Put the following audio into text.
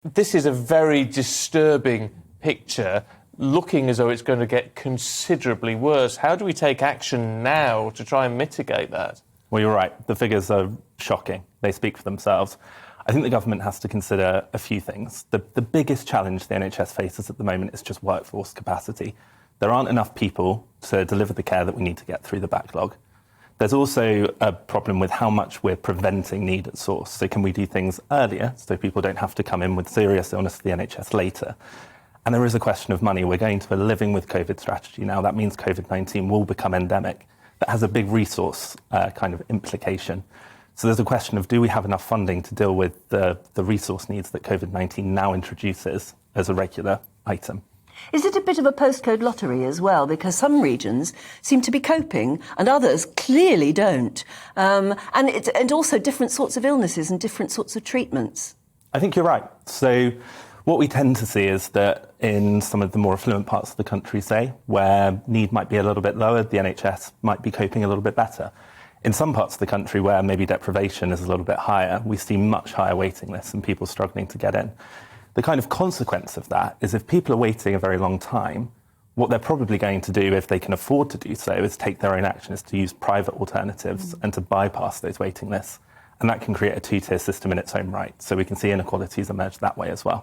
This is a very disturbing picture, looking as though it's going to get considerably worse. How do we take action now to try and mitigate that? Well, you're right. The figures are shocking. They speak for themselves. I think the government has to consider a few things. The biggest challenge the NHS faces at the moment is just workforce capacity. There aren't enough people to deliver the care that we need to get through the backlog. There's also a problem with how much we're preventing need at source. So can we do things earlier so people don't have to come in with serious illness to the NHS later? And there is a question of money. We're going to a living with COVID strategy now. That means COVID-19 will become endemic. That has a big resource kind of implication. So there's a question of, do we have enough funding to deal with the resource needs that COVID-19 now introduces as a regular item? Is it a bit of a postcode lottery as well? Because some regions seem to be coping and others clearly don't. And also different sorts of illnesses and different sorts of treatments. I think you're right. So what we tend to see is that in some of the more affluent parts of the country, say, where need might be a little bit lower, the NHS might be coping a little bit better. In some parts of the country where maybe deprivation is a little bit higher, we see much higher waiting lists and people struggling to get in. The kind of consequence of that is if people are waiting a very long time, what they're probably going to do, if they can afford to do so, is take their own action, is to use private alternatives and to bypass those waiting lists. And that can create a two-tier system in its own right. So we can see inequalities emerge that way as well.